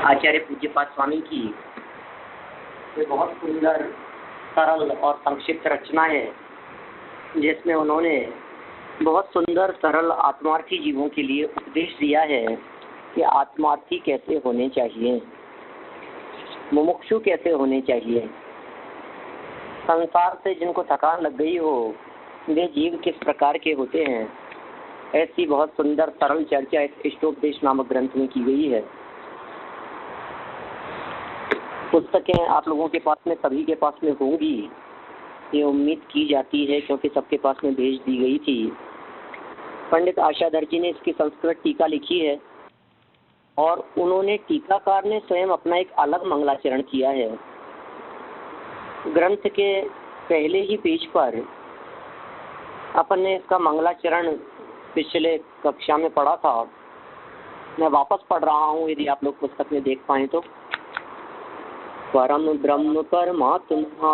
आचार्य पूज्यपाद स्वामी की ये बहुत सुंदर सरल और संक्षिप्त रचना है, जिसमें उन्होंने बहुत सुंदर सरल आत्मार्थी जीवों के लिए उपदेश दिया है कि आत्मार्थी कैसे होने चाहिए, मुमुक्षु कैसे होने चाहिए। संसार से जिनको थकान लग गई हो वे जीव किस प्रकार के होते हैं, ऐसी बहुत सुंदर सरल चर्चा इस इष्टोपदेश नामक ग्रंथ में की गई है। पुस्तकें आप लोगों के पास में, सभी के पास में होंगी, ये उम्मीद की जाती है, क्योंकि सबके पास में भेज दी गई थी। पंडित आशाधर जी ने इसकी संस्कृत टीका लिखी है और उन्होंने, टीकाकार ने स्वयं अपना एक अलग मंगलाचरण किया है। ग्रंथ के पहले ही पेज पर अपन ने इसका मंगलाचरण पिछले कक्षा में पढ़ा था। मैं वापस पढ़ रहा हूँ, यदि आप लोग पुस्तक में देख पाए तो। परम ब्रह्म परमात्मा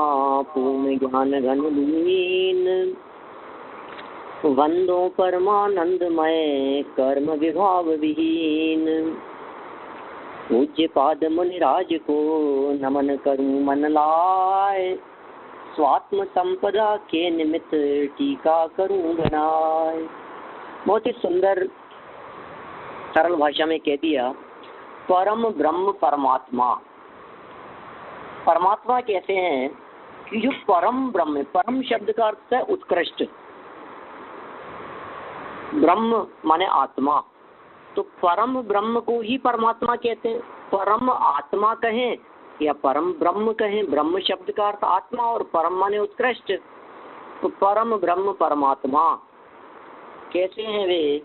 पूर्ण ज्ञान घन लीन, वंदो परमानंदमय कर्म विभाव विहीन। पूज्य पाद मुनिराज को नमन करूं मन लाए, स्वात्म संपदा के निमित्त टीका करूं बनाए। बहुत ही सुंदर सरल भाषा में कह दिया। परम ब्रह्म परमात्मा, परमात्मा कहते हैं कि जो परम ब्रह्म, परम शब्द का अर्थ है उत्कृष्ट, ब्रह्म माने आत्मा, तो परम ब्रह्म को ही परमात्मा कहते हैं। परम आत्मा कहें या परम ब्रह्म कहें, ब्रह्म शब्द का अर्थ आत्मा और परम माने उत्कृष्ट, तो परम ब्रह्म परमात्मा कैसे हैं वे?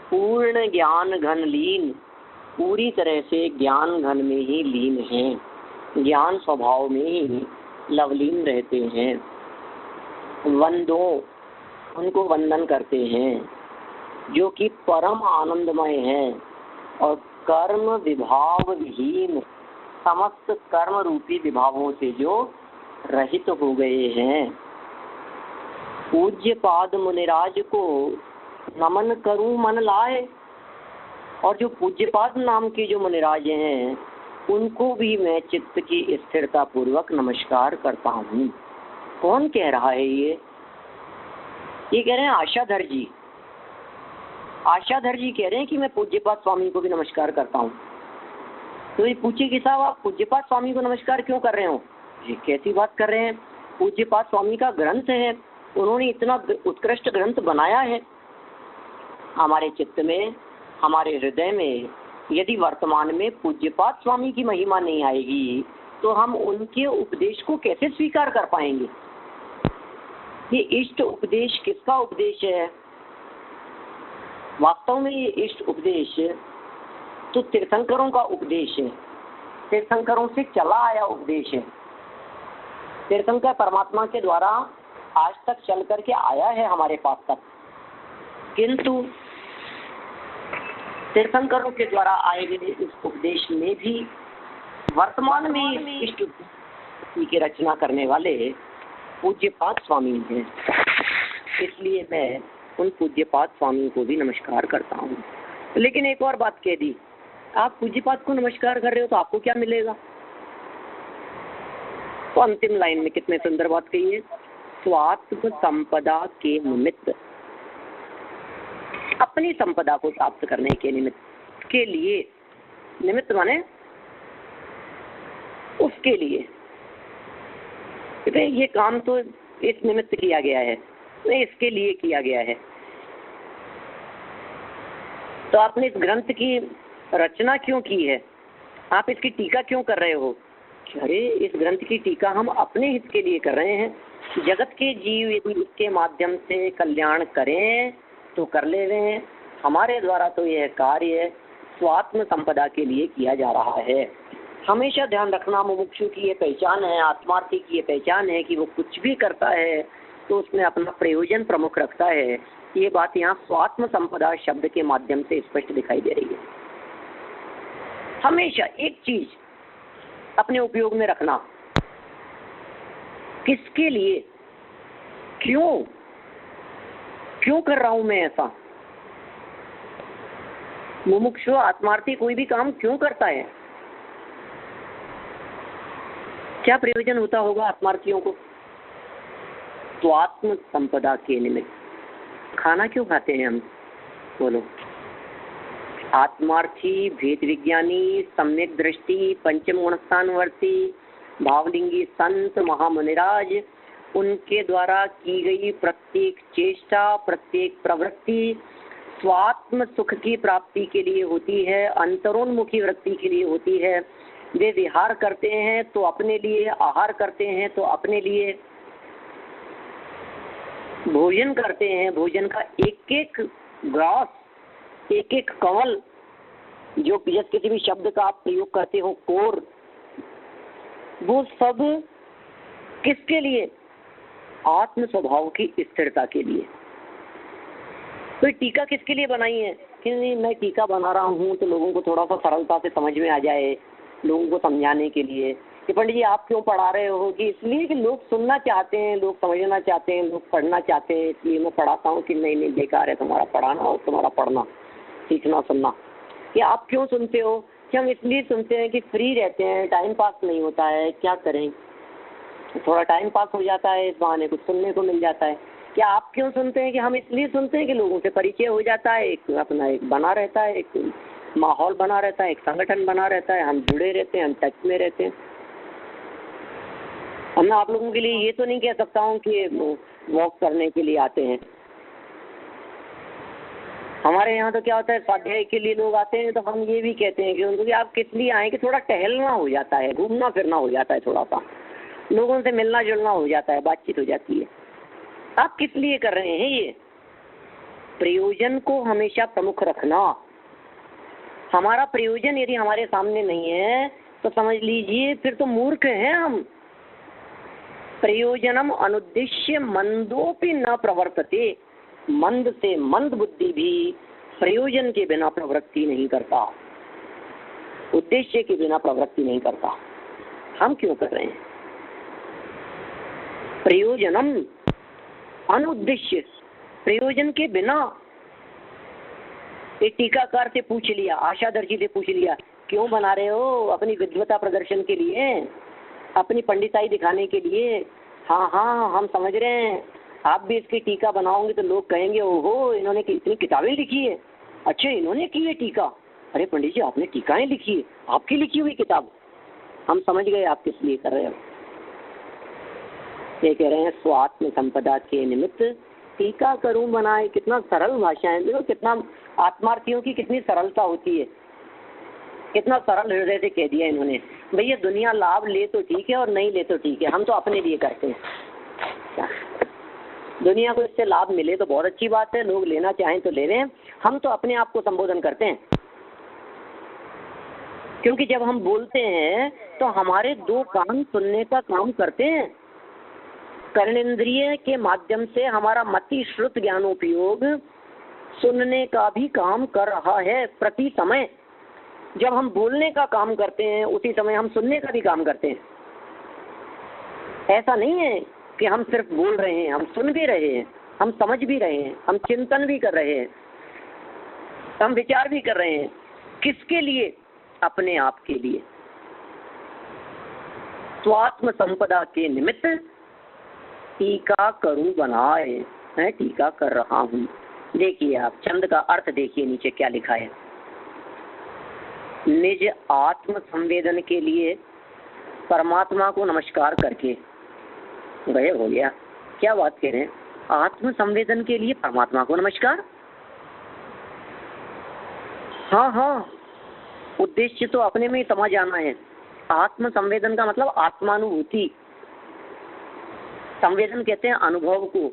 पूर्ण ज्ञान घन लीन, पूरी तरह से ज्ञान घन में ही लीन हैं, ज्ञान स्वभाव में ही लवलीन रहते हैं। वंदो, उनको वंदन करते हैं जो कि परम आनंदमय है और कर्म विभाव विहीन, समस्त कर्म रूपी विभावों से जो रहित हो गए हैं। पूज्य पाद मुनिराज को नमन करूं मन लाए, और जो पूज्यपाद नाम के जो मुनिराज हैं उनको भी मैं चित्त की स्थिरता पूर्वक नमस्कार करता हूँ। कौन कह रहा है ये कह रहे हैं आशाधर जी। आशाधर जी कह रहे हैं कि मैं पूज्यपाद स्वामी को भी नमस्कार करता हूँ। तो ये पूछे कि साहब आप पूज्यपाद स्वामी को नमस्कार क्यों कर रहे हो? ये कैसी बात कर रहे हैं? पूज्यपाद स्वामी का ग्रंथ है, उन्होंने इतना उत्कृष्ट ग्रंथ बनाया है। हमारे चित्त में, हमारे हृदय में यदि वर्तमान में पूज्यपाद स्वामी की महिमा नहीं आएगी तो हम उनके उपदेश को कैसे स्वीकार कर पाएंगे? ये इष्ट उपदेश किसका उपदेश है? वास्तव में ये इष्ट उपदेश तो तीर्थंकरों का उपदेश है, तीर्थंकरों से चला आया उपदेश है। तीर्थंकर परमात्मा के द्वारा आज तक चल करके आया है हमारे पास तक, किंतु तीर्थंकरों के द्वारा आए हुए इस उपदेश में भी वर्तमान में इष्ट की रचना करने वाले पूज्यपाद स्वामी हैं। इसलिए मैं उन पूज्यपाद स्वामी को भी नमस्कार करता हूँ। लेकिन एक और बात कह दी, आप पूज्यपाद को नमस्कार कर रहे हो तो आपको क्या मिलेगा? तो अंतिम लाइन में कितने सुंदर बात कही है, स्वात्म संपदा के निमित्त, अपनी संपदा को प्राप्त करने के निमित्त के लिए, निमित्त माने उसके लिए, ये काम तो इस निमित्त किया गया है, नहीं इसके लिए किया गया है। तो आपने इस ग्रंथ की रचना क्यों की है? आप इसकी टीका क्यों कर रहे हो? अरे इस ग्रंथ की टीका हम अपने हित के लिए कर रहे हैं। जगत के जीव यदि इसके माध्यम से कल्याण करें तो कर ले रहे हैं, हमारे द्वारा तो यह कार्य स्वात्म संपदा के लिए किया जा रहा है। हमेशा ध्यान रखना, मुमुक्षु की ये पहचान है, आत्मार्थी की ये पहचान है कि वो कुछ भी करता है तो उसमें अपना प्रयोजन प्रमुख रखता है। ये बात यहाँ स्वात्म संपदा शब्द के माध्यम से स्पष्ट दिखाई दे रही है। हमेशा एक चीज अपने उपयोग में रखना, किसके लिए, क्यों क्यों कर रहा हूं मैं ऐसा? मुमुक्षु आत्मार्थी कोई भी काम क्यों करता है? क्या प्रयोजन होता होगा आत्मार्थियों को? तो आत्म संपदा के निमित्त खाना क्यों खाते हैं हम? बोलो। आत्मार्थी, भेद विज्ञानी, सम्यक दृष्टि, पंचम गुणस्थानवर्ती, भावलिंगी संत, महामुनिराज, उनके द्वारा की गई प्रत्येक चेष्टा, प्रत्येक प्रवृत्ति स्वात्म सुख की प्राप्ति के लिए होती है, अंतरोन्मुखी वृत्ति के लिए होती है। वे विहार करते हैं तो अपने लिए, आहार करते हैं तो अपने लिए, भोजन करते हैं, भोजन का एक एक ग्रास, एक एक कवल, जो किसी भी शब्द का आप प्रयोग करते हो, कोर, वो सब किसके लिए? आत्म स्वभाव की स्थिरता के लिए। तो टीका किसके लिए बनाई है? कि नहीं, मैं टीका बना रहा हूँ तो लोगों को थोड़ा सा सरलता से समझ में आ जाए, लोगों को समझाने के लिए। कि पंडित जी आप क्यों पढ़ा रहे हो? कि इसलिए कि लोग सुनना चाहते हैं, लोग समझना चाहते हैं, लोग पढ़ना चाहते हैं, इसलिए मैं पढ़ाता हूँ। कि नहीं नहीं, बेकार है तुम्हारा पढ़ाना और तुम्हारा पढ़ना, सीखना सुनना। कि आप क्यों सुनते हो? कि हम इसलिए सुनते हैं कि फ्री रहते हैं, टाइम पास नहीं होता है, क्या करें, थोड़ा टाइम पास हो जाता है, इस बहाने कुछ सुनने को मिल जाता है। क्या आप क्यों सुनते हैं? कि हम इसलिए सुनते हैं कि लोगों से परिचय हो जाता है, एक अपना एक बना रहता है, एक माहौल बना रहता है, एक संगठन बना रहता है, हम जुड़े रहते हैं, हम टच में रहते हैं। अब मैं आप लोगों के लिए ये तो नहीं कह सकता हूँ कि वॉक करने के लिए आते हैं। हमारे यहाँ तो क्या होता है, स्वाध्याय के लिए लोग आते हैं तो हम ये भी कहते हैं कि उनको कि आप किस लिए आए? कि थोड़ा टहलना हो जाता है, घूमना फिरना हो जाता है, थोड़ा सा लोगों से मिलना जुलना हो जाता है, बातचीत हो जाती है। आप किस लिए कर रहे हैं? ये प्रयोजन को हमेशा प्रमुख रखना। हमारा प्रयोजन यदि हमारे सामने नहीं है तो समझ लीजिए फिर तो मूर्ख हैं हम। प्रयोजनम अनुद्देश्य मंदोपि न प्रवर्तते। मंद से मंद बुद्धि भी प्रयोजन के बिना प्रवृत्ति नहीं करता, उद्देश्य के बिना प्रवृत्ति नहीं करता। हम क्यों कर रहे हैं? प्रयोजनम अनुद्देश्य, प्रयोजन के बिना। एक टीकाकार से पूछ लिया, आशादर्शी से पूछ लिया, क्यों बना रहे हो? अपनी विद्वता प्रदर्शन के लिए, अपनी पंडिताई दिखाने के लिए? हाँ हाँ, हम समझ रहे हैं, आप भी इसकी टीका बनाओगे तो लोग कहेंगे ओहो इन्होंने इतनी किताबें लिखी है, अच्छा इन्होंने की है टीका, अरे पंडित जी आपने टीकाएं लिखी है, आपकी लिखी हुई किताब। हम समझ गए आप किस लिए कर रहे हो। ये कह रहे हैं स्वात्म संपदा के निमित्त टीका करूं बनाए। कितना सरल भाषा है, देखो कितना आत्मार्थियों की कितनी सरलता होती है, कितना सरल हृदय से कह दिया इन्होंने। भैया दुनिया लाभ ले तो ठीक है और नहीं ले तो ठीक है, हम तो अपने लिए करते हैं। दुनिया को इससे लाभ मिले तो बहुत अच्छी बात है, लोग लेना चाहें तो ले रहे हैं, हम तो अपने आप को संबोधन करते हैं। क्योंकि जब हम बोलते हैं तो हमारे दो कान सुनने का काम करते हैं। कर्णेंद्रिय के माध्यम से हमारा मति श्रुत ज्ञानोपयोग सुनने का भी काम कर रहा है प्रति समय। जब हम बोलने का काम करते हैं उसी समय हम सुनने का भी काम करते हैं। ऐसा नहीं है कि हम सिर्फ बोल रहे हैं, हम सुन भी रहे हैं, हम समझ भी रहे हैं, हम चिंतन भी कर रहे हैं, हम विचार भी कर रहे हैं। किसके लिए? अपने आप के लिए। स्वात्म संपदा के निमित्त टीका करूं बनाए, मैं टीका कर रहा हूं। देखिए आप छंद का अर्थ देखिए, नीचे क्या लिखा है। निज आत्म संवेदन के लिए परमात्मा को नमस्कार करके गए हो गया। क्या बात कह रहे हैं? आत्म संवेदन के लिए परमात्मा को नमस्कार। हाँ हाँ, उद्देश्य तो अपने में ही समा जाना है। आत्म संवेदन का मतलब आत्मानुभूति। संवेदन कहते हैं अनुभव को,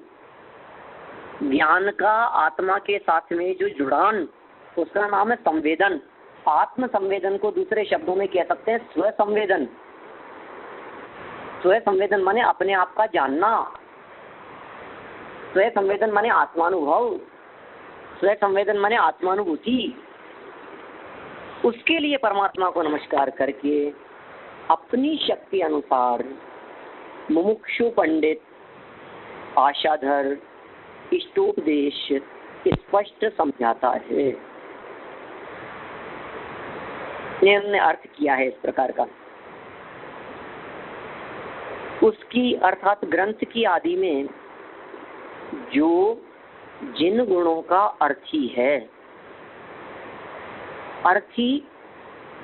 ज्ञान का आत्मा के साथ में जो जुड़ान, उसका नाम है संवेदन। आत्म संवेदन को दूसरे शब्दों में कह सकते हैं स्व संवेदन। स्व संवेदन माने अपने आप का जानना, स्व संवेदन माने आत्मानुभव, स्व संवेदन माने आत्मानुभूति। उसके लिए परमात्मा को नमस्कार करके अपनी शक्ति अनुसार मुमुक्षु पंडित, आशाधर, इष्टोपदेश स्पष्ट समझाता है। हमने अर्थ किया है इस प्रकार का। उसकी अर्थात ग्रंथ की आदि में जो जिन गुणों का अर्थी है, अर्थी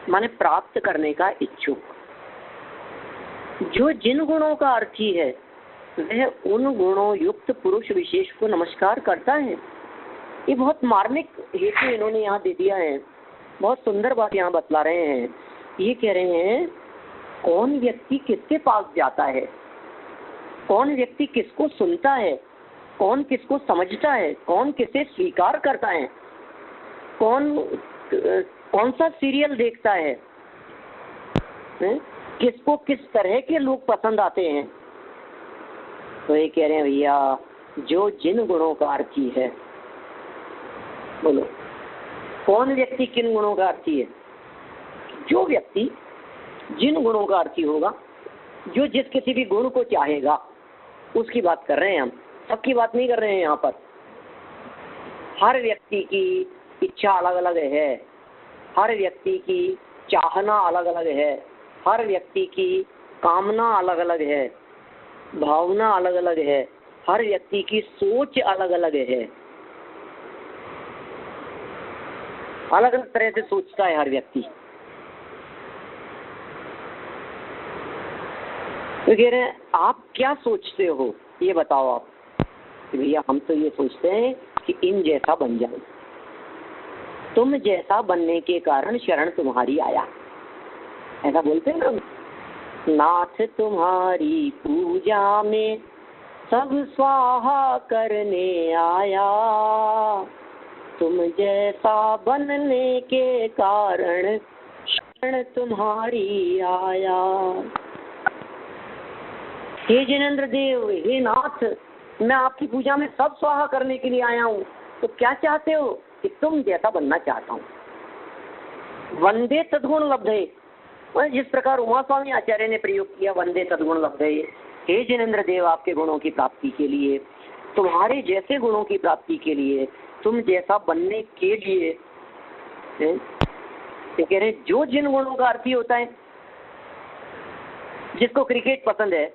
माने प्राप्त करने का इच्छुक, जो जिन गुणों का अर्थी है वह उन गुणों युक्त पुरुष विशेष को नमस्कार करता है। ये बहुत मार्मिक हेतु इन्होंने यहाँ दे दिया है, बहुत सुंदर बात यहाँ बतला रहे हैं। ये कह रहे हैं कौन व्यक्ति किसके पास जाता है, कौन व्यक्ति किसको सुनता है, कौन किसको समझता है, कौन किसे स्वीकार करता है, कौन सा सीरियल देखता है, किसको किस तरह के लोग पसंद आते हैं। तो ये कह रहे हैं भैया जो जिन गुणों का अर्थी है, बोलो कौन व्यक्ति किन गुणों का अर्थी है? जो व्यक्ति जिन गुणों का अर्थी होगा, जो जिस किसी भी गुण को चाहेगा, उसकी बात कर रहे हैं हम, सबकी बात नहीं कर रहे हैं यहाँ पर। हर व्यक्ति की इच्छा अलग अलग है, हर व्यक्ति की चाहना अलग अलग है, हर व्यक्ति की कामना अलग अलग है, भावना अलग अलग है, हर व्यक्ति की सोच अलग अलग है, अलग अलग तरह से सोचता है हर व्यक्ति। तो कह रहे हैं आप क्या सोचते हो ये बताओ आप। भैया हम तो ये सोचते हैं कि इन जैसा बन जाओ, तुम जैसा बनने के कारण शरण तुम्हारी आया, ऐसा बोलते हैं ना। नाथ तुम्हारी पूजा में सब स्वाहा करने आया, तुम जैसा बनने के कारण शरण तुम्हारी आया। हे जिनेंद्र देव, हे नाथ, मैं आपकी पूजा में सब स्वाहा करने के लिए आया हूँ। तो क्या चाहते हो? कि तुम जैसा बनना चाहता हूँ। वंदे तद्गुण लब्धे, जिस प्रकार उमा स्वामी आचार्य ने प्रयोग किया वंदे तद्गुण लब्धे, हे जिनेंद्र देव आपके गुणों की प्राप्ति के लिए, तुम्हारे जैसे गुणों की प्राप्ति के लिए, तुम जैसा बनने के लिए, तो कह रहे जो जिन गुणों का अर्थी होता है, जिसको क्रिकेट पसंद है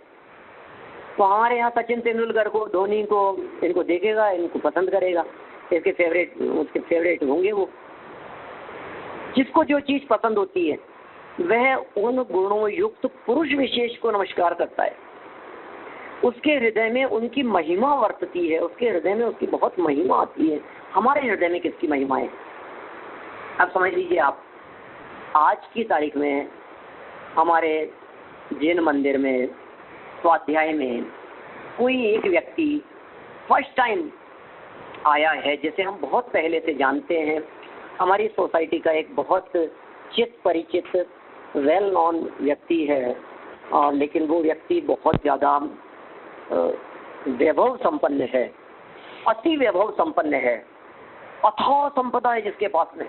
तो हमारे यहाँ सचिन तेंदुलकर को, धोनी को, इनको देखेगा, इनको पसंद करेगा, इसके फेवरेट, उसके फेवरेट होंगे वो। जिसको जो चीज पसंद होती है वह उन गुणों युक्त पुरुष विशेष को नमस्कार करता है। उसके हृदय में उनकी महिमा वर्तती है, उसके हृदय में उसकी बहुत महिमा आती है। हमारे हृदय में किसकी महिमा है? अब समझ लीजिए आप, आज की तारीख में हमारे जैन मंदिर में स्वाध्याय में कोई एक व्यक्ति फर्स्ट टाइम आया है, जिसे हम बहुत पहले से जानते हैं, हमारी सोसाइटी का एक बहुत चित परिचित वेल नॉन व्यक्ति है, और लेकिन वो व्यक्ति बहुत ज़्यादा वैभव संपन्न है, अति वैभव संपन्न है, अथाह संपदा है जिसके पास में।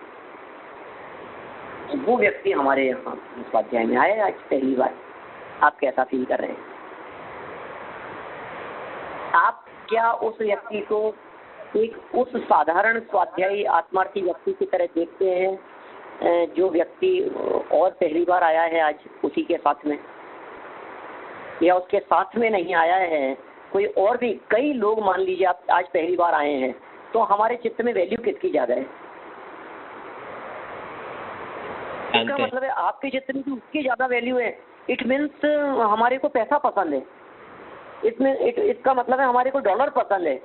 वो व्यक्ति हमारे यहाँ स्वाध्याय में आए आज पहली बार। आप कैसा फील कर रहे हैं? आप क्या उस व्यक्ति को एक उस साधारण स्वाध्यायी आत्मार्थी व्यक्ति की तरह देखते हैं जो व्यक्ति और पहली बार आया है आज उसी के साथ में, या उसके साथ में नहीं आया है कोई और भी कई लोग, मान लीजिए आप आज पहली बार आए हैं, तो हमारे चित्त में वैल्यू किसकी ज्यादा है? इसका मतलब है आपके चित्त में उसकी ज्यादा वैल्यू है। इट मीन्स हमारे को पैसा पसंद है, इसका मतलब है हमारे को डॉलर पसंद है,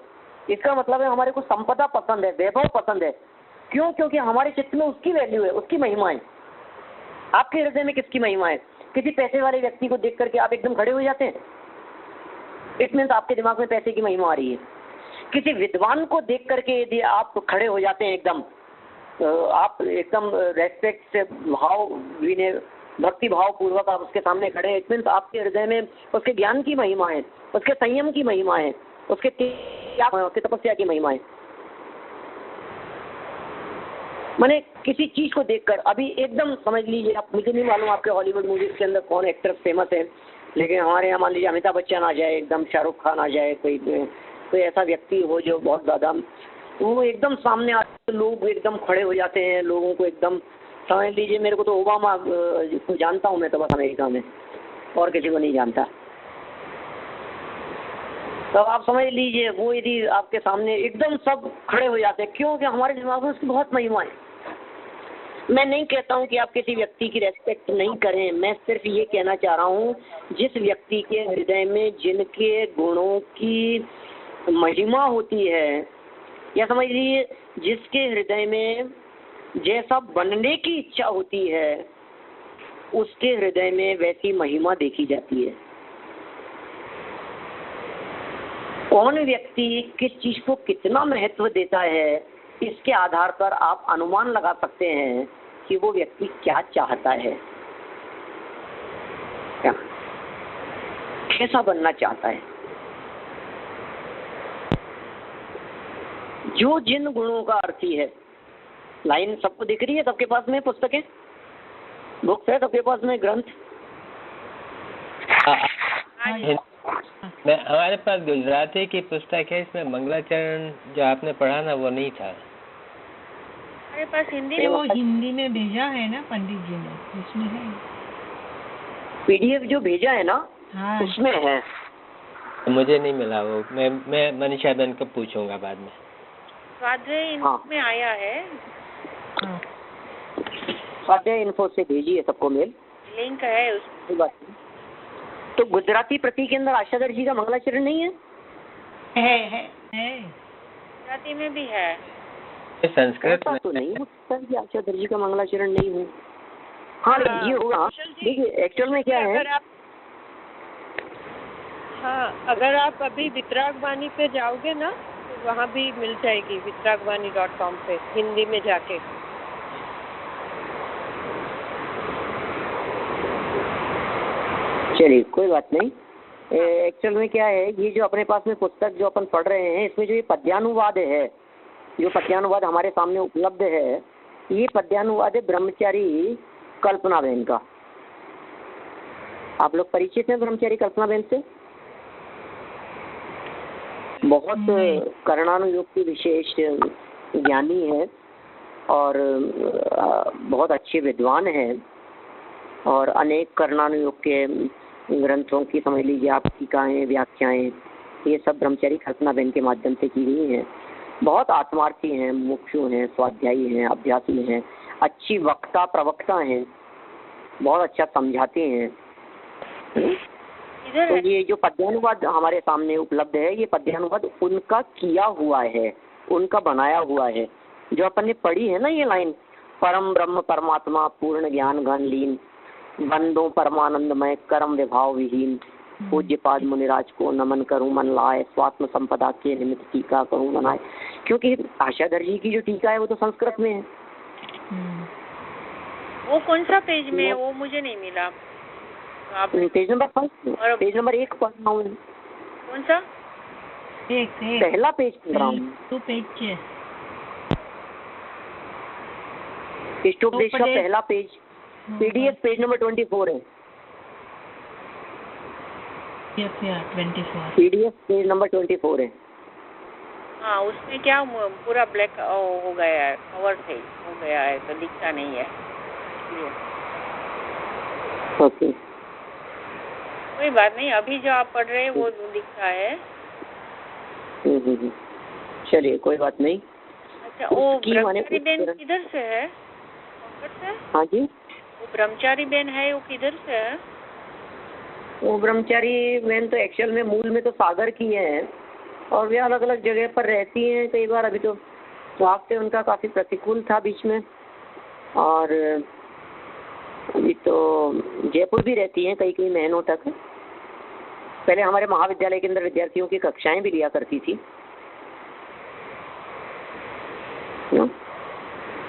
इसका मतलब है हमारे को संपदा पसंद है, वैभव पसंद है। क्यों? क्योंकि हमारे चित्त में उसकी वैल्यू है, उसकी महिमा है। आपके हृदय में किसकी महिमा है? किसी पैसे वाले व्यक्ति को देख करके आप एकदम खड़े हो जाते हैं, इट मीन्स आपके दिमाग में पैसे की महिमा आ रही है। किसी विद्वान को देख करके यदि आप खड़े हो जाते हैं एकदम, आप एकदम रेस्पेक्ट से भाव विनय भक्ति भाव पूर्वक आप उसके सामने खड़े हैं, इट मीन्स आपके हृदय में उसके ज्ञान की महिमा है, उसके संयम की महिमा है, उसके तपस्या की महिमा है। मैंने किसी चीज को देखकर अभी एकदम समझ लीजिए आप, मुझे नहीं मालूम आपके हॉलीवुड मूवीज के अंदर कौन एक्टर फेमस है, लेकिन हमारे यहाँ मान लीजिए अमिताभ बच्चन आ जाए, एकदम शाहरुख खान आ जाए, कोई ऐसा व्यक्ति हो जो बहुत ज़्यादा, वो एकदम सामने आते लोग एकदम खड़े हो जाते हैं, लोगों को एकदम समझ लीजिए। मेरे को तो ओबामा को जानता हूँ मैं तो बस अमेरिका में, और किसी को नहीं जानता। तो आप समझ लीजिए वो यदि आपके सामने एकदम सब खड़े हो जाते हैं, क्योंकि हमारे दिमाग में उसकी बहुत महिमा है। मैं नहीं कहता हूँ कि आप किसी व्यक्ति की रेस्पेक्ट नहीं करें, मैं सिर्फ ये कहना चाह रहा हूँ जिस व्यक्ति के हृदय में जिनके गुणों की महिमा होती है, या समझ लीजिए जिसके हृदय में जैसा बनने की इच्छा होती है, उसके हृदय में वैसी महिमा देखी जाती है। कौन व्यक्ति किस चीज को कितना महत्व देता है, इसके आधार पर आप अनुमान लगा सकते हैं कि वो व्यक्ति क्या चाहता है, क्या कैसा बनना चाहता है। जो जिन गुणों का अर्थी है, लाइन सबको दिख रही है? सबके पास में पुस्तकें, बुक्स है सबके पास में, ग्रंथ? हमारे पास गुजराती की पुस्तक है, इसमें मंगलाचरण जो आपने पढ़ा ना वो नहीं था। हमारे पास हिंदी में, वो हिंदी में भेजा है ना पंडित जी ने, उसमें है। पीडीएफ जो भेजा है ना, हाँ, उसमें है। मुझे नहीं मिला वो, मैं मनीषा बहन को पूछूंगा बाद में। स्वाध्याय हाँ। में आया है, हाँ। स्वाध्याय इन्फो से भेजिए सबको मेल, लिंक है उस। कोई बात नहीं। तो गुजराती प्रति के अंदर आशाधर जी का मंगलाचरण नहीं है? है। गुजराती में भी है। संस्कृत में तो नहीं हो सकता कि आशाधर जी का मंगलाचरण नहीं हो। हाँ ये होगा। देखिए एक्चुअल में क्या है, अगर आप अभी वितरागवाणी पे जाओगे ना तो वहाँ भी मिल जाएगी, वितरागवाणी.com पे हिंदी में जाके। चलिए कोई बात नहीं। एक्चुअल में क्या है, ये जो अपने पास में पुस्तक जो अपन पढ़ रहे हैं, इसमें जो ये पद्यानुवाद है, जो पद्यानुवाद हमारे सामने उपलब्ध है, ये पद्यानुवाद है ब्रह्मचारी कल्पना बहन का। आप लोग परिचित हैं ब्रह्मचारी कल्पना बहन से? बहुत कर्णानुयुक्त विशेष ज्ञानी है और बहुत अच्छे विद्वान हैं, और अनेक कर्णानुयोग के ग्रंथों की समझ लीजिए आप टीकाएं, व्याख्याएं, ये सब ब्रह्मचारी कल्पना बहन के माध्यम से की गई हैं। बहुत आत्मार्थी हैं, मुक्षु हैं, स्वाध्यायी हैं, अभ्यासी हैं, अच्छी वक्ता प्रवक्ता हैं, बहुत अच्छा समझाते हैं। तो ये जो पद्यानुवाद हमारे सामने उपलब्ध है, ये पद्यानुवाद उनका किया हुआ है, उनका बनाया हुआ है। जो अपन ने पढ़ी है ना ये लाइन, परम ब्रह्म परमात्मा पूर्ण ज्ञान घन लीन, बंदो परमानंदमय कर्म विभाव विहीन, पूज्य पाद मुनिराज को नमन करूं मन लाए, स्वात्म संपदा के निमित्त टीका करूं बनाए। क्योंकि आशाधर जी की जो टीका है वो तो संस्कृत में है। वो कौन सा पेज में है? वो मुझे नहीं मिला। आप पेज नंबर 5, पेज नंबर 1 पढ़ रहा हूँ। कौन सा? एक पहला पेज पढ़ रहा हूँ। तो पेज है इष्टोपदेश का पहला पेज, पीडीएफ पेज नंबर 24 है। पीडीएफ पेज नंबर 24 है। हाँ, उसमें क्या पूरा ब्लैक हो गया है, कवर से हो गया है तो दिखता नहीं है। ओके कोई बात नहीं, अभी जो आप पढ़ रहे हैं वो दिखता है। चलिए कोई बात नहीं। अच्छा, वो ब्रह्मचारी बहन किधर से है? से? हाँ जी, वो ब्रह्मचारी बहन है, वो किधर से है? वो ब्रह्मचारी बहन तो एक्चुअल में मूल में तो सागर की है, और वे अलग अलग जगह पर रहती हैं कई बार। अभी तो स्वास्थ्य उनका काफ़ी प्रतिकूल था बीच में, और अभी तो जयपुर भी रहती हैं कई महीनों तक। पहले हमारे महाविद्यालय के अंदर विद्यार्थियों की कक्षाएं भी लिया करती थी।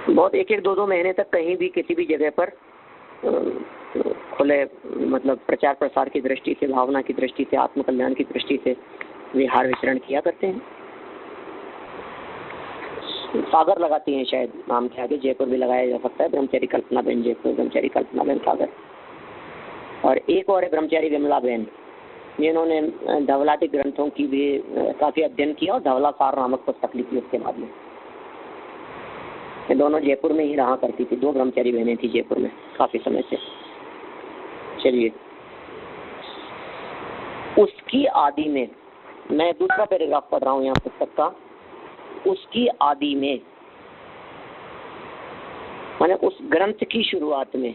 बहुत 1-2 महीने तक कहीं भी किसी भी जगह पर खुले मतलब प्रचार प्रसार की दृष्टि से, भावना की दृष्टि से, आत्मकल्याण की दृष्टि से विहार विचरण किया करते हैं। सागर लगाती हैं शायद नाम के आगे, जयपुर भी लगाया जा सकता है। ब्रह्मचारी कल्पना बहन जयपुर, ब्रह्मचारी कल्पना बहन सागर, और एक और है ब्रह्मचारी विमला बहन, जिन्होंने धवलादी ग्रंथों की भी काफ़ी अध्ययन किया और धवला सार नामक पुस्तक लिखी उसके बाद में। ये दोनों जयपुर में ही रहा करती थी। 2 ब्रह्मचारी बहनें थी जयपुर में काफ़ी समय से। चलिए, उसकी आदि में मैं दूसरा पैराग्राफ पढ़ रहा हूँ यहाँ पुस्तक का। उसकी आदि में, माने उस ग्रंथ की शुरुआत में,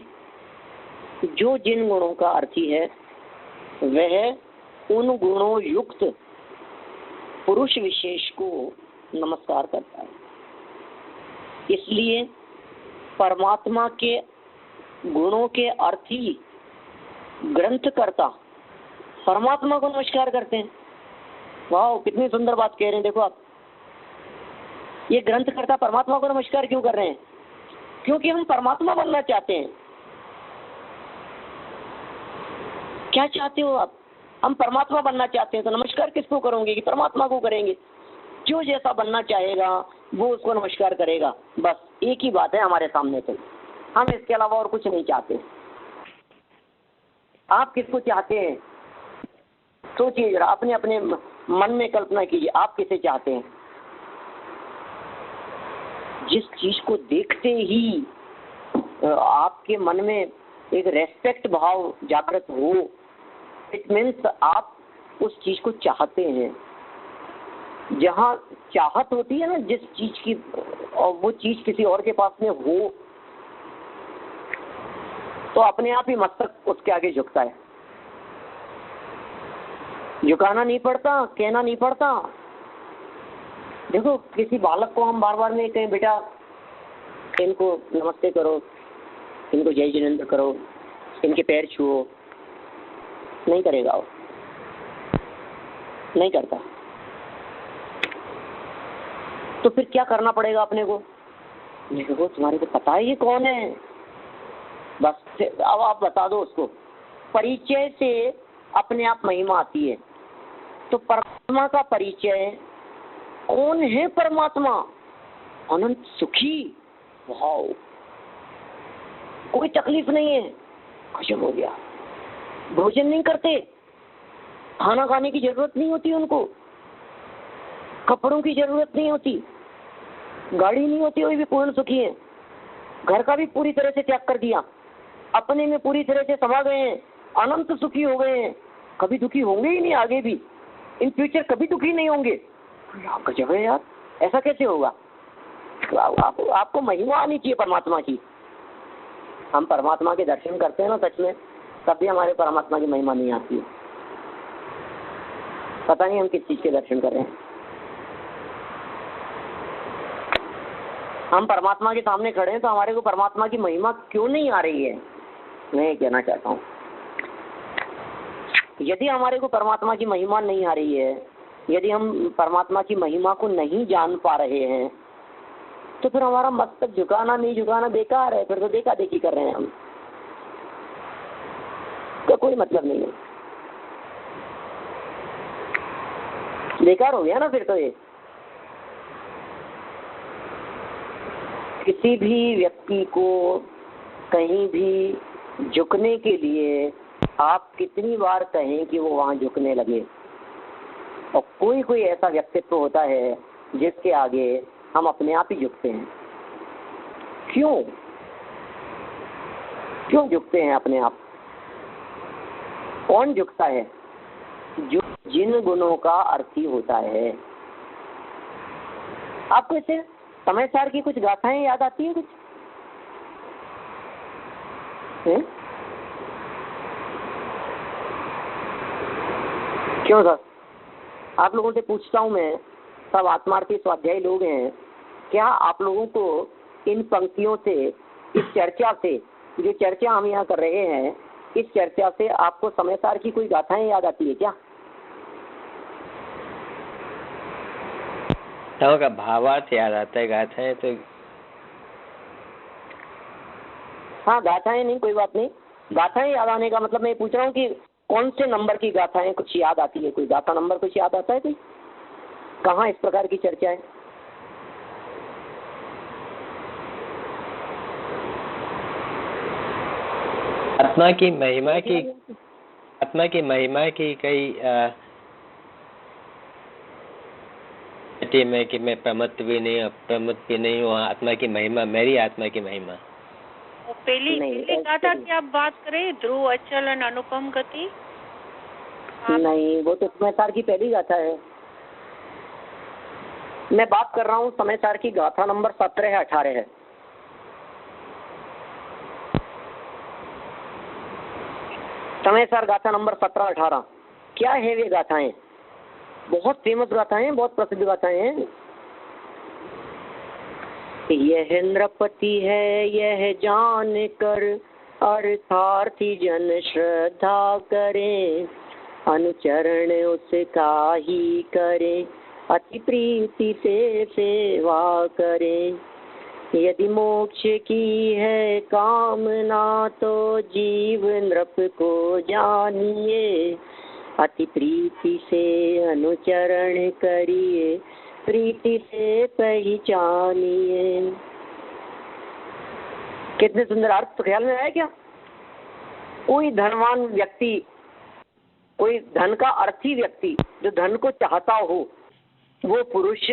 जो जिन गुणों का अर्थी है वह उन गुणों युक्त पुरुष विशेष को नमस्कार करता है। इसलिए परमात्मा के गुणों के अर्थी ग्रंथकर्ता परमात्मा को नमस्कार करते हैं। वाह, कितनी सुंदर बात कह रहे हैं। देखो आप, ये ग्रंथकर्ता परमात्मा को नमस्कार क्यों कर रहे हैं? क्योंकि हम परमात्मा बनना चाहते हैं। क्या चाहते हो आप? हम परमात्मा बनना चाहते हैं, तो नमस्कार किसको करोगे? कि परमात्मा को करेंगे। जो जैसा बनना चाहेगा वो उसको नमस्कार करेगा। बस एक ही बात है हमारे सामने। तो हम इसके अलावा और कुछ नहीं चाहते। आप किसको चाहते हैं? सोचिए जरा, अपने अपने मन में कल्पना कीजिए, आप किसे चाहते हैं? जिस चीज को देखते ही आपके मन में एक रेस्पेक्ट भाव जागृत हो, इट मीन्स आप उस चीज को चाहते हैं। जहाँ चाहत होती है ना जिस चीज की, और वो चीज किसी और के पास में हो, तो अपने आप ही मस्तक उसके आगे झुकता है। झुकाना नहीं पड़ता, कहना नहीं पड़ता। देखो, किसी बालक को हम बार बार नहीं कहें बेटा इनको नमस्ते करो, इनको जय जिनेंद्र करो, इनके पैर छुओ, नहीं करेगा वो, नहीं करता। तो फिर क्या करना पड़ेगा अपने को? देखो, तुम्हारे को पता है ये कौन है, बस अब आप बता दो उसको। परिचय से अपने आप महिमा आती है। तो परमात्मा का परिचय, कौन है परमात्मा? अनंत सुखी। वाह, कोई तकलीफ नहीं है। गजब हो गया। भोजन नहीं करते, खाना खाने की जरूरत नहीं होती उनको, कपड़ों की जरूरत नहीं होती, गाड़ी नहीं होती, वो भी पूर्ण सुखी है। घर का भी पूरी तरह से त्याग कर दिया, अपने में पूरी तरह से समा गए हैं, अनंत सुखी हो गए हैं। कभी दुखी होंगे ही नहीं, आगे भी इन फ्यूचर कभी दुखी नहीं होंगे। गजब है यार, ऐसा कैसे होगा? आपको महिमा आनी चाहिए परमात्मा की। हम परमात्मा के दर्शन करते हैं ना सच में, तब भी हमारे परमात्मा की महिमा नहीं आती है। पता नहीं हम किस चीज के दर्शन कर रहे हैं। हम परमात्मा के सामने खड़े हैं तो हमारे को परमात्मा की महिमा क्यों नहीं आ रही है? मैं ये कहना चाहता हूँ, यदि हमारे को परमात्मा की महिमा नहीं आ रही है, यदि हम परमात्मा की महिमा को नहीं जान पा रहे हैं, तो फिर हमारा मस्तक झुकाना नहीं झुकाना बेकार है। फिर तो देखा देखी कर रहे हैं हम, तो कोई मतलब नहीं है, बेकार हो गया ना फिर तो ये। किसी भी व्यक्ति को कहीं भी झुकने के लिए आप कितनी बार कहें कि वो वहां झुकने लगे, और कोई कोई ऐसा व्यक्तित्व होता है जिसके आगे हम अपने आप ही झुकते हैं। क्यों क्यों झुकते हैं अपने आप? कौन झुकता है? जो जिन गुणों का अर्थी होता है। आपको इसे समय सार की कुछ गाथाएं याद आती हैं? कुछ है? क्यों सर? आप लोगों से पूछता हूं मैं, सब आत्मार्थी स्वाध्यायी लोग हैं, क्या आप लोगों को इन पंक्तियों से, इस चर्चा से, जो चर्चा हम यहाँ कर रहे हैं, इस चर्चा से आपको समय सार की कोई गाथाएं याद आती है क्या? का भावार्थ याद आता है, गाथाएं तो हाँ, गाथाएं नहीं, कोई बात नहीं। गाथाएं याद आने का मतलब मैं पूछ रहा हूँ कि कौन से नंबर की गाथाएं कुछ याद आती है? कोई गाथा नंबर कुछ याद आता है? कोई कहाँ इस प्रकार की चर्चा है? आत्मा की महिमा की कई में कि मैं प्रमत्त भी नहीं, अप्रमत्त भी नहीं हूँ। आत्मा की महिमा, मेरी आत्मा की महिमा। वो पहली गाथा की आप बात करें, ध्रुव, अचल और अनुपम गति, नहीं, वो तो समय सार की पहली गाथा है। मैं बात कर रहा हूँ समय सार की गाथा नंबर 17 है 18 है। समय सार गाथा नंबर 17-18 क्या है वे गाथाएं? बहुत फेमस गाथाएं, बहुत प्रसिद्ध गाथाएं हैं। यह नृपति है यह जान कर अर्थार्थी जन श्रद्धा करें, अनुचरण उसका ही करें, अति प्रीति से सेवा करें। यदि मोक्ष की है कामना तो जीव नृप को जानिए, अति प्रीति से अनुचरण करिए, प्रीति से पहचानिए। कितने सुंदर अर्थ तो ख्याल में आया क्या? कोई धनवान व्यक्ति, कोई धन का अर्थी व्यक्ति जो धन को चाहता हो, वो पुरुष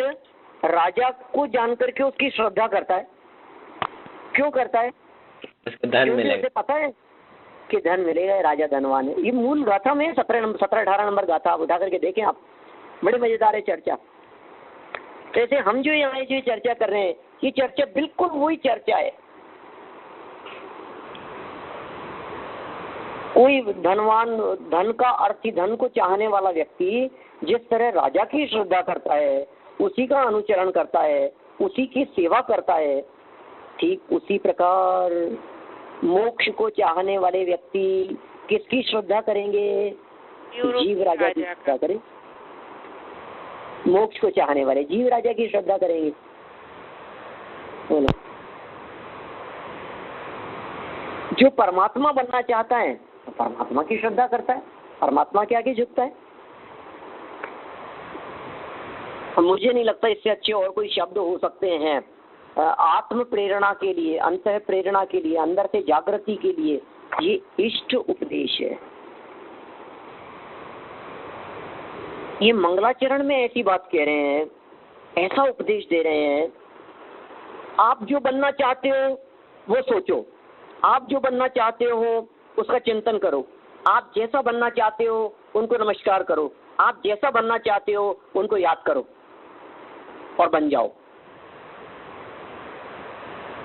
राजा को जान करके उसकी श्रद्धा करता है। क्यों करता है? उसको धन मिलेगा, उसे पता है कि धन मिलेगा, राजा धनवान है। ये मूल गाथा में 17-18 नंबर गाथा आप उठा करके देखें आप, बड़े मजेदार है चर्चा। जैसे हम जो यहाँ जो चर्चा कर रहे हैं, ये चर्चा बिल्कुल वही चर्चा है। कोई धनवान, धन का अर्थी, धन को चाहने वाला व्यक्ति जिस तरह राजा की श्रद्धा करता है, उसी का अनुचरण करता है, उसी की सेवा करता है, ठीक उसी प्रकार मोक्ष को चाहने वाले व्यक्ति किसकी श्रद्धा करेंगे? जीव राजा की श्रद्धा करें। मोक्ष को चाहने वाले जीव राजा की श्रद्धा करेंगे। बोलो, जो परमात्मा बनना चाहता है तो परमात्मा की श्रद्धा करता है, परमात्मा के आगे झुकता है। मुझे नहीं लगता इससे अच्छे और कोई शब्द हो सकते हैं आत्म प्रेरणा के लिए, अंतः प्रेरणा के लिए, अंदर से जागृति के लिए। ये इष्ट उपदेश है। ये मंगलाचरण में ऐसी बात कह रहे हैं, ऐसा उपदेश दे रहे हैं। आप जो बनना चाहते हो वो सोचो, आप जो बनना चाहते हो उसका चिंतन करो, आप जैसा बनना चाहते हो उनको नमस्कार करो, आप जैसा बनना चाहते हो उनको याद करो और बन जाओ।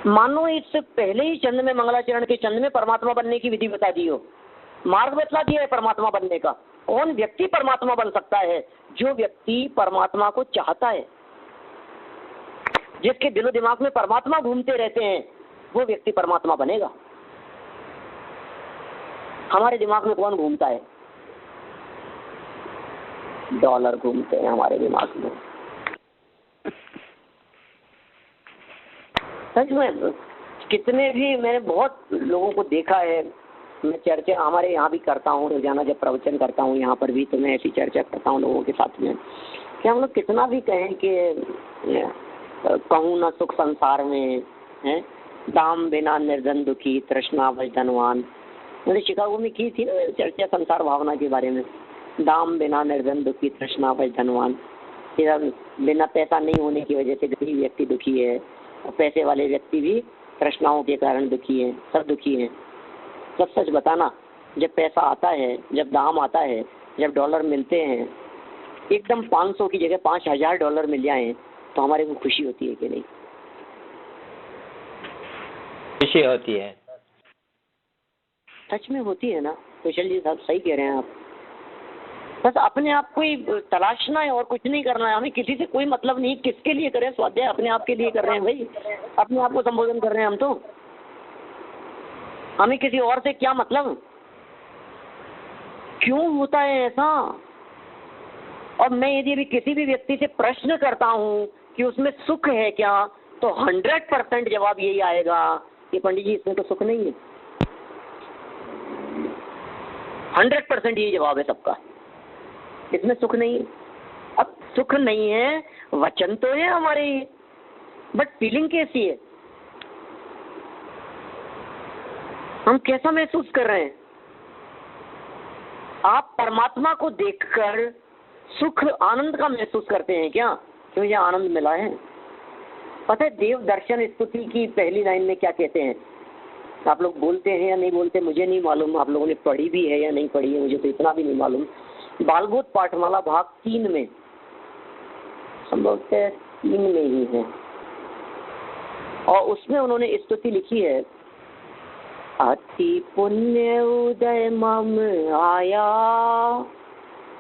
मानो इससे पहले ही चंद में, मंगलाचरण के चंद में परमात्मा बनने की विधि बता दी हो, मार्ग बतला दिया है परमात्मा बनने का। कौन व्यक्ति परमात्मा बन सकता है? जो व्यक्ति परमात्मा को चाहता है, जिसके दिलो दिमाग में परमात्मा घूमते रहते हैं, वो व्यक्ति परमात्मा बनेगा। हमारे दिमाग में कौन घूमता है? डॉलर घूमते हैं हमारे दिमाग में। सच में कितने भी, मैंने बहुत लोगों को देखा है। मैं चर्चा हमारे यहाँ भी करता हूँ, रोजाना जब प्रवचन करता हूँ यहाँ पर भी, तो मैं ऐसी चर्चा करता हूँ लोगों के साथ में कि हम लोग कितना भी कहें कि कहूँ न सुख संसार में है, दाम बिना निर्धन दुखी, तृष्णा बस धनवान। मैंने शिकागो में की थी चर्चा संसार भावना के बारे में। दाम बिना निर्धन दुखी, तृष्णा बस धनवान। बिना पैसा नहीं होने की वजह से गरीब व्यक्ति दुखी है, और पैसे वाले व्यक्ति भी तृष्णाओं के कारण दुखी है। सब दुखी हैं। सब सच बताना, जब पैसा आता है, जब दाम आता है, जब डॉलर मिलते हैं, एकदम 500 की जगह 5000 डॉलर मिल जाए तो हमारे को खुशी होती है कि नहीं? खुशी होती है, सच में होती है ना। कुशल जी साहब सही कह रहे हैं आप। बस अपने आप को ही तलाशना है और कुछ नहीं करना है। हमें किसी से कोई मतलब नहीं। किसके लिए करें स्वाध्याय? अपने आप के लिए कर रहे हैं भाई, अपने आप को संबोधन कर रहे हैं हम तो। हमें किसी और से क्या मतलब? क्यों होता है ऐसा? और मैं यदि भी किसी भी व्यक्ति से प्रश्न करता हूं कि उसमें सुख है क्या, तो 100% जवाब यही आएगा कि पंडित जी इसमें तो सुख नहीं है। 100% यही जवाब है सबका, इसमें सुख नहीं है। अब सुख नहीं है, वचन तो है हमारे, बट फीलिंग कैसी है? हम कैसा महसूस कर रहे हैं? आप परमात्मा को देखकर सुख, आनंद का महसूस करते हैं क्या? क्यों ये आनंद मिला है? पता है देव दर्शन स्तुति की पहली लाइन में क्या कहते हैं? आप लोग बोलते हैं या नहीं बोलते मुझे नहीं मालूम, आप लोगों ने पढ़ी भी है या नहीं पढ़ी है मुझे तो इतना भी नहीं मालूम। बालबोध पाठमाला भाग 3 में, संभवतः 3 में ही है, और उसमें उन्होंने स्तुति लिखी है, अति पुण्य उदय मम आया,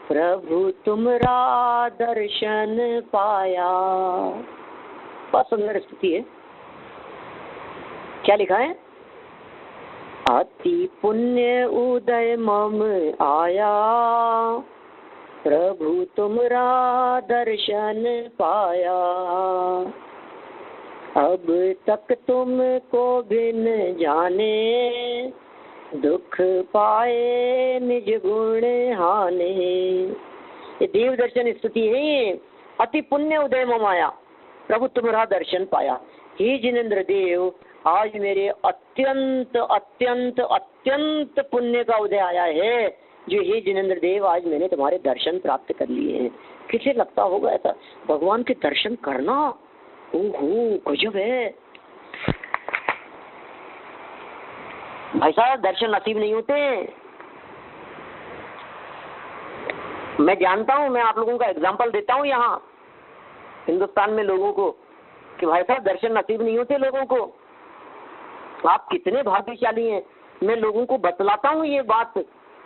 प्रभु तुमरा दर्शन पाया। बहुत सुंदर स्तुति है। क्या लिखा है? अति पुण्य उदय मम आया, प्रभु तुमरा दर्शन पाया, अब तक तुमको बिन जाने, दुख पाए निज गुण हाने। ये देव दर्शन स्तुति है। ये अति पुण्य उदय मम आया, प्रभु तुम्हारा दर्शन पाया। हे जिनेन्द्र देव, आज मेरे अत्यंत अत्यंत अत्यंत पुण्य का उदय आया है, जो हे जिनेन्द्र देव आज मैंने तुम्हारे दर्शन प्राप्त कर लिए हैं। किसे लगता होगा ऐसा? भगवान के दर्शन करना, ओहो गजब है। भाई साहब, दर्शन नसीब नहीं होते। मैं जानता हूँ, मैं आप लोगों का एग्जाम्पल देता हूँ यहाँ हिंदुस्तान में लोगों को, कि भाई साहब दर्शन नसीब नहीं होते लोगों को। आप कितने भाग्यशाली हैं। मैं लोगों को बतलाता हूँ ये बात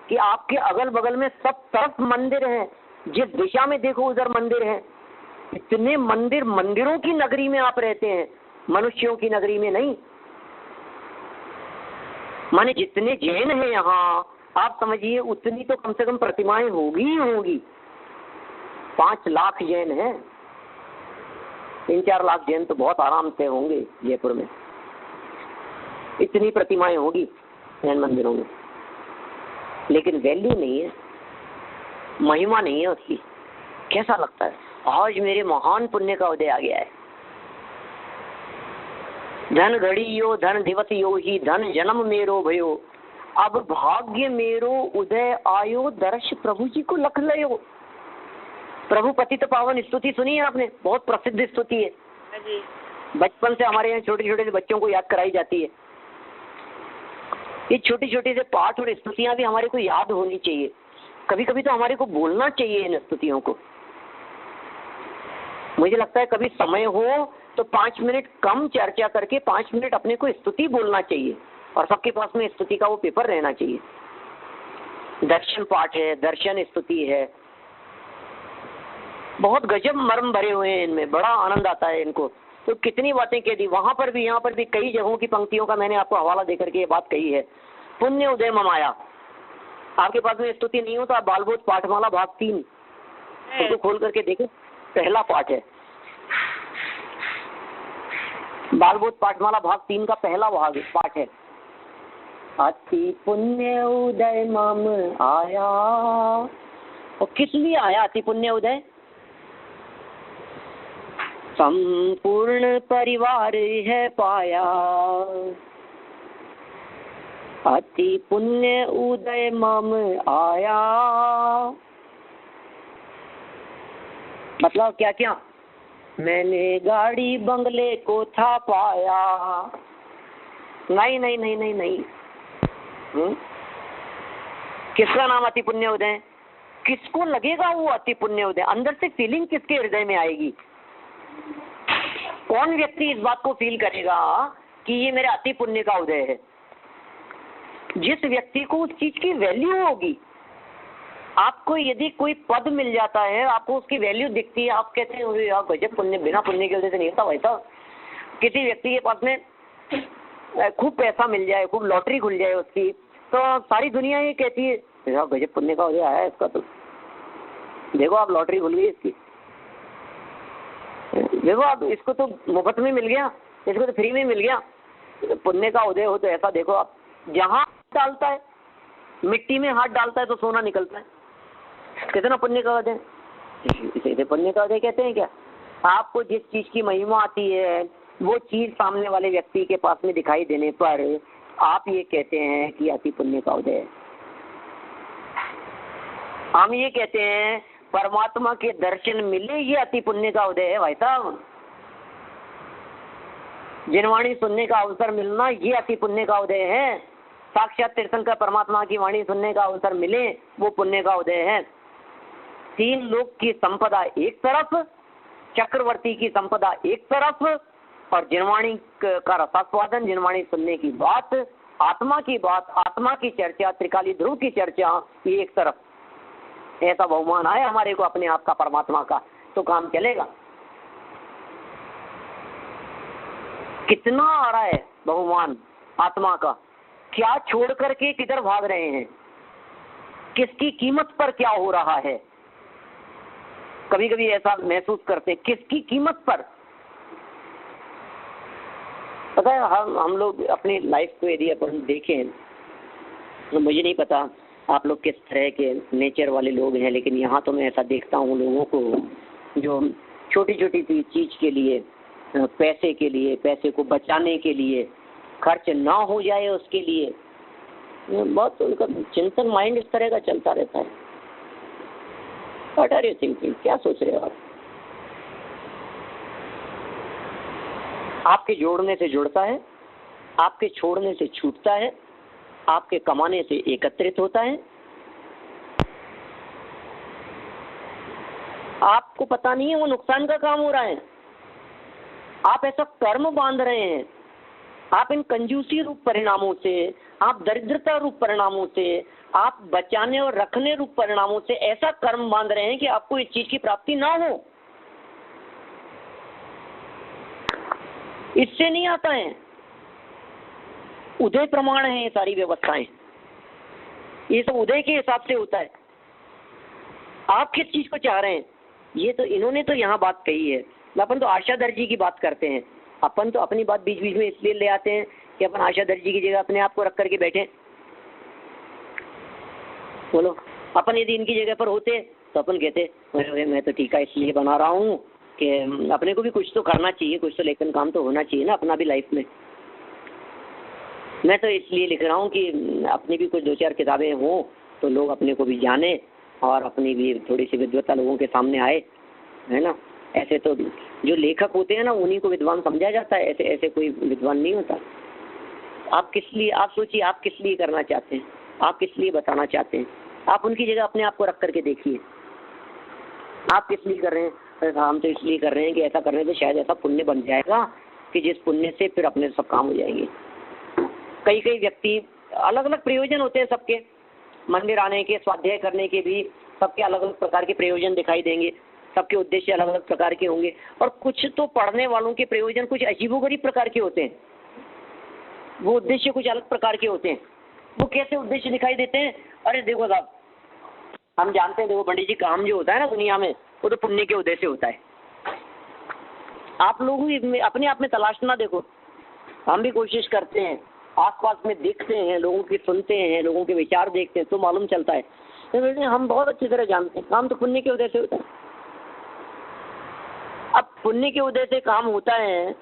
कि आपके अगल बगल में सब तरफ मंदिर हैं, जिस दिशा में देखो उधर मंदिर है। इतने मंदिर, मंदिरों की नगरी में आप रहते हैं, मनुष्यों की नगरी में नहीं। माने जितने जैन हैं यहाँ, आप समझिए उतनी तो कम से कम प्रतिमाएं होगी ही होगी। 5 लाख जैन हैं, 3-4 लाख जैन तो बहुत आराम से होंगे जयपुर में। इतनी प्रतिमाएं होगी जैन मंदिरों में, लेकिन वैल्यू नहीं है, महिमा नहीं है उसकी। कैसा लगता है? आज मेरे महान पुण्य का उदय आ गया है। धन घड़ी यो धन दिवस यो ही, धन जन्म मेरो भयो, अब भाग्य मेरो उदय आयो, दर्श प्रभु जी को लख लयो। प्रभु पतित पावन स्तुति सुनी है आपने? बहुत प्रसिद्ध स्तुति है जी। बचपन से हमारे यहाँ छोटे छोटे बच्चों को याद कराई जाती है। ये छोटी छोटी से पाठ और स्तुतियां भी हमारे को याद होनी चाहिए। कभी कभी तो हमारे को बोलना चाहिए इन स्तुतियों को। मुझे लगता है कभी समय हो तो 5 मिनट कम चर्चा करके 5 मिनट अपने को स्तुति बोलना चाहिए, और सबके पास में स्तुति का वो पेपर रहना चाहिए। दर्शन पाठ है, दर्शन स्तुति है, बहुत गजब मर्म भरे हुए हैं इनमें, बड़ा आनंद आता है इनको। तो कितनी बातें कह दी, वहां पर भी यहाँ पर भी कई जगहों की पंक्तियों का मैंने आपको हवाला देकर के ये बात कही है। पुण्य उदय मम आया। आपके पास में स्तुति नहीं हो तो आप बालबोध पाठमाला भाग 3 उसको खोल करके देखें, पहला पाठ है। बालबोध पाठमाला भाग 3 का पहला भाग पाठ है, अति पुण्य उदय मम आया। और किस लिए आया अति पुण्य उदय? संपूर्ण परिवार है पाया, अति पुण्य उदय मम आया। मतलब क्या क्या? मैंने गाड़ी बंगले को था पाया। नहीं नहीं नहीं नहीं नहीं। किसका नाम अति पुण्य उदय? किसको लगेगा वो अति पुण्य उदय? अंदर से फीलिंग किसके हृदय में आएगी? कौन व्यक्ति इस बात को फील करेगा कि ये मेरे अति पुण्य का उदय है? जिस व्यक्ति को उस चीज की वैल्यू होगी। आपको यदि कोई पद मिल जाता है, आपको उसकी वैल्यू दिखती है, आप कहते हैं यार गजब पुण्य, बिना पुण्य के उदय से नहीं होता वैसा। किसी व्यक्ति के पास में खूब पैसा मिल जाए, खूब लॉटरी खुल जाए उसकी, तो सारी दुनिया ये कहती है यार गजब पुण्य का उदय आया है इसका। तो देखो आप, लॉटरी खुल गई इसकी, देखो आप, इसको तो मुफ्त में मिल गया, इसको तो फ्री में मिल गया। पुण्य का उदय हो तो ऐसा देखो आप, जहाँ डालता है मिट्टी में हाथ डालता है तो सोना निकलता है। कितना पुण्य का उदय? इसे पुण्य का उदय कहते हैं क्या? आपको जिस चीज की महिमा आती है वो चीज सामने वाले व्यक्ति के पास में दिखाई देने पर आप ये कहते हैं कि अति पुण्य का उदय है। हम ये कहते हैं परमात्मा के दर्शन मिले, ये अति पुण्य का उदय है भाई साहब। जिनवाणी सुनने का अवसर मिलना, ये अति पुण्य का उदय है। साक्षात तीर्थंकर परमात्मा की वाणी सुनने का अवसर मिले, वो पुण्य का उदय है। तीन लोक की संपदा एक तरफ, चक्रवर्ती की संपदा एक तरफ, और जिनवाणी का रसास्वादन, जिनवाणी सुनने की बात, आत्मा की बात, आत्मा की चर्चा, त्रिकाली ध्रुव की चर्चा, ये एक तरफ। ऐसा बहुमान आए हमारे को अपने आप का, परमात्मा का, तो काम चलेगा। कितना आ रहा है बहुमान आत्मा का, क्या छोड़ करके किधर भाग रहे हैं, किसकी कीमत पर क्या हो रहा है। कभी कभी ऐसा महसूस करते हैं, किसकी कीमत पर। पता है, हम लोग अपनी लाइफ को यदि अपन देखें तो मुझे नहीं पता आप लोग किस तरह के नेचर वाले लोग हैं, लेकिन यहाँ तो मैं ऐसा देखता हूँ लोगों को जो छोटी छोटी चीज के लिए, पैसे के लिए, पैसे को बचाने के लिए, खर्च ना हो जाए उसके लिए, बहुत उनका चिंतन माइंड इस तरह का चलता रहता है। व्हाट आर यू थिंकिंग, क्या सोच रहे हो आप? आपके जोड़ने से जुड़ता है, आपके छोड़ने से छूटता है, आपके कमाने से एकत्रित होता है। आपको पता नहीं है वो नुकसान का काम हो रहा है। आप ऐसा कर्म बांध रहे हैं, आप इन कंजूसी रूप परिणामों से, आप दरिद्रता रूप परिणामों से, आप बचाने और रखने रूप परिणामों से ऐसा कर्म बांध रहे हैं कि आपको इस चीज की प्राप्ति ना हो। इससे नहीं आता है, उदय प्रमाण है ये सारी व्यवस्थाएं, ये सब उदय के हिसाब से होता है। आप किस चीज को चाह रहे हैं, ये तो इन्होंने तो यहाँ बात कही है। अपन तो आशा दर्जी की बात करते हैं, अपन तो अपनी बात बीच बीच में इसलिए ले आते हैं कि अपन आशा दर्जी की जगह अपने आप को रख करके बैठे। बोलो, अपन यदि इनकी जगह पर होते तो अपन कहते मैं तो टीका इसलिए बना रहा हूँ कि अपने को भी कुछ तो करना चाहिए, कुछ तो लेकिन काम तो होना चाहिए ना अपना भी लाइफ में। मैं तो इसलिए लिख रहा हूँ कि अपनी भी कुछ दो चार किताबें हों तो लोग अपने को भी जाने और अपनी भी थोड़ी सी विद्वता लोगों के सामने आए, है ना। ऐसे तो जो लेखक होते हैं ना उन्हीं को विद्वान समझा जाता है, ऐसे ऐसे कोई विद्वान नहीं होता। आप किस लिए, आप सोचिए आप किस लिए करना चाहते हैं, आप किस लिए बताना चाहते हैं। आप उनकी जगह अपने आप को रख करके देखिए, आप किस लिए कर रहे हैं। हम तो इसलिए कर रहे हैं कि ऐसा करने से शायद ऐसा पुण्य बन जाएगा कि जिस पुण्य से फिर अपने सब काम हो जाएंगे। कई कई व्यक्ति, अलग अलग प्रयोजन होते हैं सबके, मंदिर आने के, स्वाध्याय करने के भी सबके अलग अलग प्रकार के प्रयोजन दिखाई देंगे, सबके उद्देश्य अलग अलग प्रकार के होंगे। और कुछ तो पढ़ने वालों के प्रयोजन कुछ अजीबोगरीब प्रकार के होते हैं, वो उद्देश्य कुछ अलग प्रकार के होते हैं। वो कैसे उद्देश्य दिखाई देते हैं, अरे देखो साहब हम जानते हैं, देखो पंडित जी काम जो होता है ना दुनिया में वो तो पुण्य के उद्देश्य होता है। आप लोग भी अपने आप में तलाशना, देखो हम भी कोशिश करते हैं, आसपास में देखते हैं, लोगों की सुनते हैं, लोगों के विचार देखते हैं तो मालूम चलता है। तो हम बहुत अच्छी तरह जानते हैं काम तो पुण्य के उद्देश्य होता है। अब पुण्य के उदय से काम होता है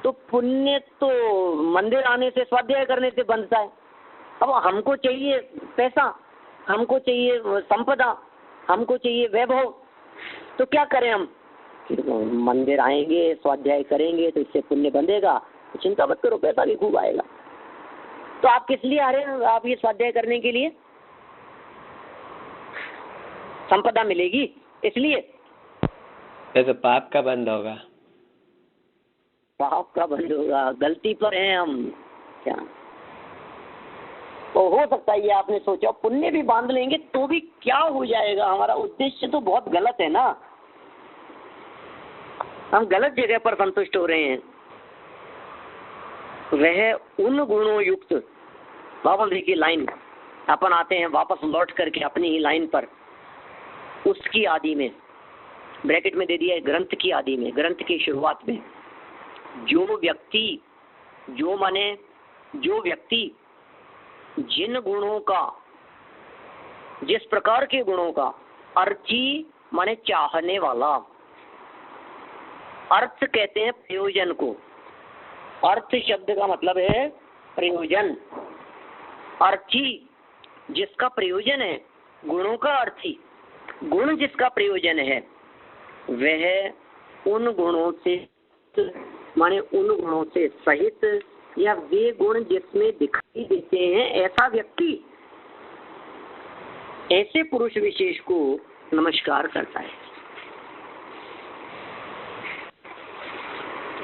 तो पुण्य तो मंदिर आने से, स्वाध्याय करने से बनता है। अब हमको चाहिए पैसा, हमको चाहिए संपदा, हमको चाहिए वैभव, तो क्या करें हम? मंदिर आएंगे, स्वाध्याय करेंगे तो इससे पुण्य बंधेगा, तो चिंता मत करो पैसा भी खूब आएगा। तो आप किस लिए आ रहे हैं? आप ये स्वाध्याय करने के लिए, संपदा मिलेगी इसलिए। तो पाप का बंद होगा, पाप का बंद होगा। गलती पर हैं हम क्या? तो हो सकता है ये आपने सोचा पुण्य भी बांध लेंगे तो भी क्या हो जाएगा, हमारा उद्देश्य तो बहुत गलत है ना, हम गलत जगह पर संतुष्ट हो रहे हैं। वह उन गुणों युक्त, वापस देखिए लाइन, अपन आते हैं वापस लौट करके अपनी ही लाइन पर, उसकी आदि में, ब्रैकेट में दे दिया है ग्रंथ की आदि में, ग्रंथ की शुरुआत में, जो व्यक्ति जिन गुणों का, जिस प्रकार के गुणों का, अर्थी माने चाहने वाला, अर्थ कहते हैं प्रयोजन को, अर्थ शब्द का मतलब है प्रयोजन, अर्थी जिसका प्रयोजन है, गुणों का अर्थी, गुण जिसका प्रयोजन है, वह उन गुणों से माने उन गुणों से सहित या वे गुण जिसमें दिखाई देते हैं, ऐसा व्यक्ति, ऐसे पुरुष विशेष को नमस्कार करता है।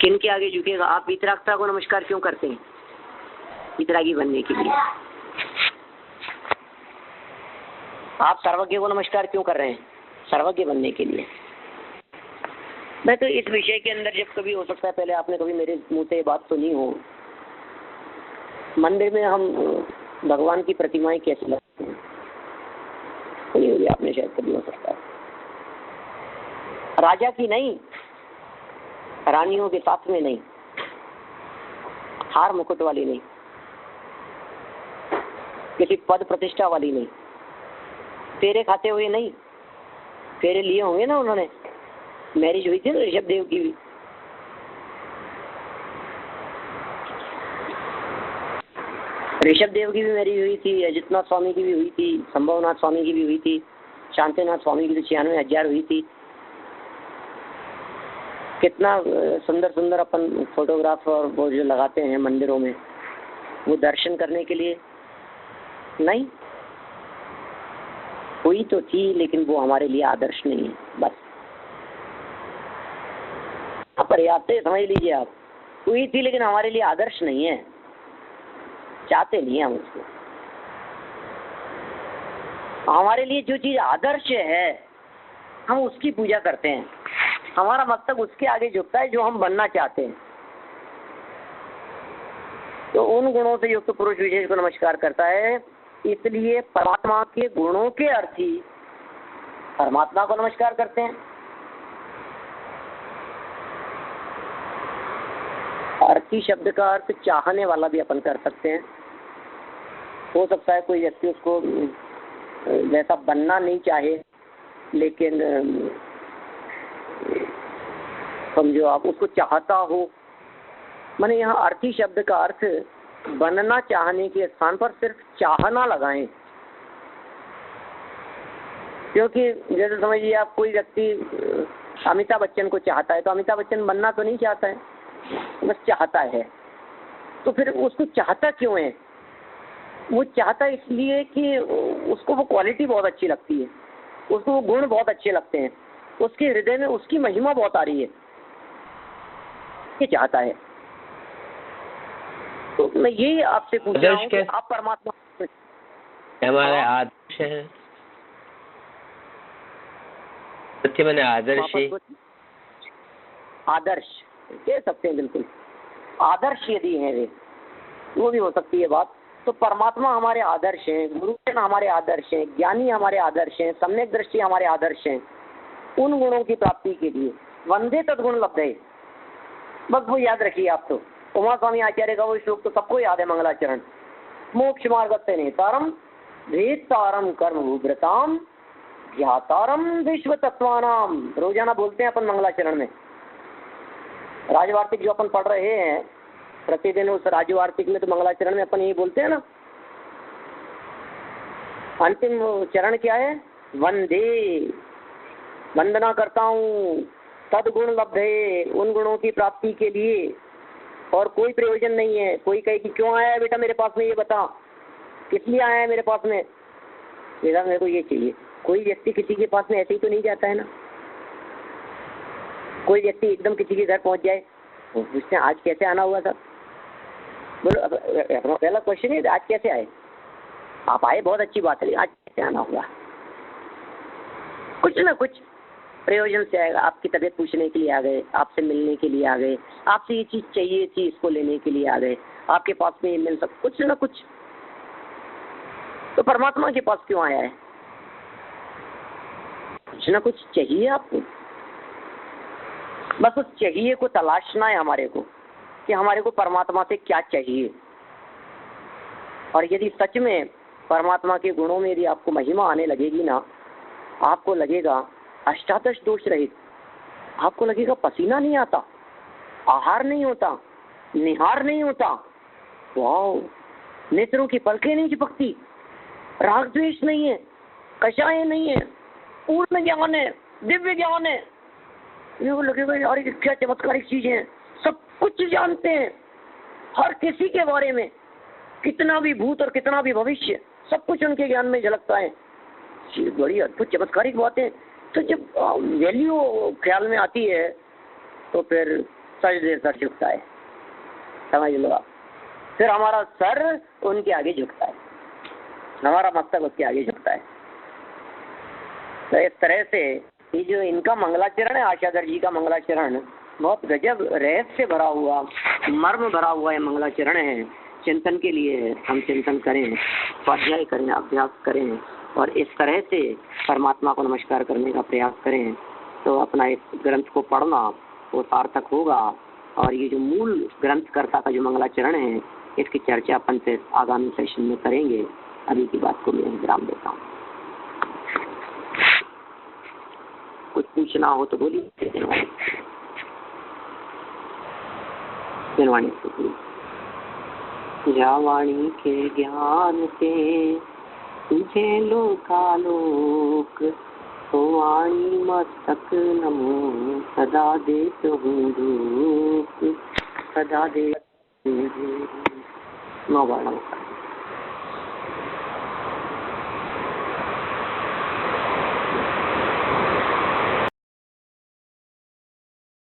किन के आगे झुकेगा? आप वितरागता को नमस्कार क्यों करते हैं? वितरागी बनने के लिए। आप सर्वज्ञ को नमस्कार क्यों कर रहे हैं? सर्वज्ञ बनने के लिए। मैं तो इस विषय के अंदर जब कभी हो सकता है, पहले आपने कभी मेरे मुंह से ये बात सुनी हो, मंदिर में हम भगवान की प्रतिमाएं कैसे लगती हैं, सुनी होगी आपने शायद, कभी हो सकता है। राजा की नहीं, रानियों के साथ में नहीं, हार मुकुट वाली नहीं, किसी पद प्रतिष्ठा वाली नहीं, फेरे खाते हुए नहीं। फेरे लिए होंगे ना उन्होंने, मैरिज हुई थी ना ऋषभ देव की भी। ऋषभ देव की भी मैरिज हुई थी, अजितनाथ स्वामी की भी हुई थी, संभवनाथ स्वामी की भी हुई थी, शांतिनाथ स्वामी की तो 96,000 हुई थी। कितना सुंदर सुंदर अपन फोटोग्राफ और वो जो लगाते हैं मंदिरों में, वो दर्शन करने के लिए नहीं हुई तो थी, लेकिन वो हमारे लिए आदर्श नहीं है। बस पर्याप्त है, समझ लीजिए आप। हुई थी लेकिन हमारे लिए आदर्श नहीं है, चाहते नहीं हम उसको। हमारे लिए जो चीज आदर्श है हम उसकी पूजा करते हैं, हमारा मस्तक उसके आगे झुकता है जो हम बनना चाहते हैं। तो उन गुणों से युक्त पुरुष विशेष को नमस्कार करता है। इसलिए परमात्मा के गुणों के अर्थी परमात्मा को नमस्कार करते हैं। अर्थी शब्द का अर्थ चाहने वाला भी अपन कर सकते हैं। हो सकता है कोई व्यक्ति उसको वैसा बनना नहीं चाहे, लेकिन समझो आप उसको चाहता हो। माने यहाँ अर्थी शब्द का अर्थ बनना चाहने के स्थान पर सिर्फ चाहना लगाएं। क्योंकि जैसे समझिए आप, कोई व्यक्ति अमिताभ बच्चन को चाहता है तो अमिताभ बच्चन बनना तो नहीं चाहता है, बस चाहता है। तो फिर उसको चाहता क्यों है? वो चाहता इसलिए कि उसको वो क्वालिटी बहुत अच्छी लगती है, उसको वो गुण बहुत अच्छे लगते हैं, उसके हृदय में उसकी महिमा बहुत आ रही है, ये चाहता है। तो मैं यही आपसे पूछ रहा हूँ कि आप परमात्मा हमारे आदर्श है, सच्चे मैंने आदर्श है। आदर्श कह सकते हैं, बिल्कुल आदर्श यदि है वे, वो भी हो सकती है बात। तो परमात्मा हमारे आदर्श हैं, गुरुजन हमारे आदर्श हैं, ज्ञानी हमारे आदर्श हैं, सम्यक दृष्टि हमारे आदर्श हैं। उन गुणों की प्राप्ति के लिए वंदे तद्गुण लब्धे, बस वो याद रखिए आप। तो उमा स्वामी आचार्य का वो श्लोक तो सबको याद है, मंगलाचरण। मोक्ष मार्ग से नेतारम भेदतारम कर्म भूभ्रताम ज्ञातारम विश्व तत्वानाम, रोजाना बोलते हैं अपन मंगलाचरण में। राजवार्तिक जो अपन पढ़ रहे हैं प्रतिदिन, उस राजवार्तिक में तो मंगलाचरण में अपन यही बोलते हैं ना। अंतिम चरण क्या है? वंदे, वंदना करता हूँ, तद्गुण लब्धे, उन गुणों की प्राप्ति के लिए। और कोई प्रयोजन नहीं है। कोई कहे कि क्यों आया है बेटा मेरे पास में, ये बता किस लिए आया है मेरे पास में, बेटा मेरे को ये चाहिए। कोई व्यक्ति किसी के पास में ऐसे ही तो नहीं जाता है ना। कोई व्यक्ति एकदम किसी के घर पहुंच जाए, पूछते हैं आज कैसे आना हुआ था, बोलो अपना पहला क्वेश्चन है आज कैसे आए? आप आए बहुत अच्छी बात है, आज कैसे आना हुआ? कुछ ना कुछ प्रयोजन से आएगा। आपकी तबीयत पूछने के लिए आ गए, आपसे मिलने के लिए आ गए, आपसे ये चीज चाहिए थी इसको लेने के लिए आ गए, आपके पास में ये मिल सब कुछ ना कुछ। तो परमात्मा के पास क्यों आया है? कुछ ना कुछ चाहिए आपको। बस उस चाहिए को तलाशना है हमारे को, कि हमारे को परमात्मा से क्या चाहिए। और यदि सच में परमात्मा के गुणों में यदि आपको महिमा आने लगेगी ना, आपको लगेगा अष्टादश दोष रहित, आपको लगेगा पसीना नहीं आता, आहार नहीं होता, निहार नहीं होता, वाह, नेत्रों की पलकें नहीं चिपकती, राग द्वेष नहीं है, कषाय नहीं है, पूर्ण ज्ञान है, दिव्य ज्ञान है। ये लगेगा यार ये क्या चमत्कारिक चीज है, सब कुछ जानते हैं हर किसी के बारे में, कितना भी भूत और कितना भी भविष्य सब कुछ उनके ज्ञान में झलकता है। बड़ी अद्भुत चमत्कारिक बातें। तो जब वैल्यू ख्याल में आती है तो फिर सर देर सर झुकता है, समझ लो आप। फिर हमारा सर उनके आगे झुकता है, हमारा मस्तक उसके आगे झुकता है। तो इस तरह से ये जो इनका मंगलाचरण है, आशाधर जी का मंगलाचरण, बहुत गजब रहस्य भरा हुआ, मर्म भरा हुआ है मंगलाचरण है। चिंतन के लिए हम चिंतन करें, स्वाध्याय करें, अभ्यास करें और इस तरह से परमात्मा को नमस्कार करने का प्रयास करें तो अपना इस ग्रंथ को पढ़ना वो सार्थक होगा। और ये जो मूल ग्रंथकर्ता का जो मंगलाचरण है इसकी चर्चा अपन से आगामी सेशन में करेंगे। अभी की बात को मैं विराम देता हूँ। कुछ पूछना हो तो बोलिए। जावाणी के ज्ञान से तुझे लोकालोक, तो वाणी मस्तक नमो सदा देत हूँ रूप, सदा देत हूँ। नौ बार नमस्कार।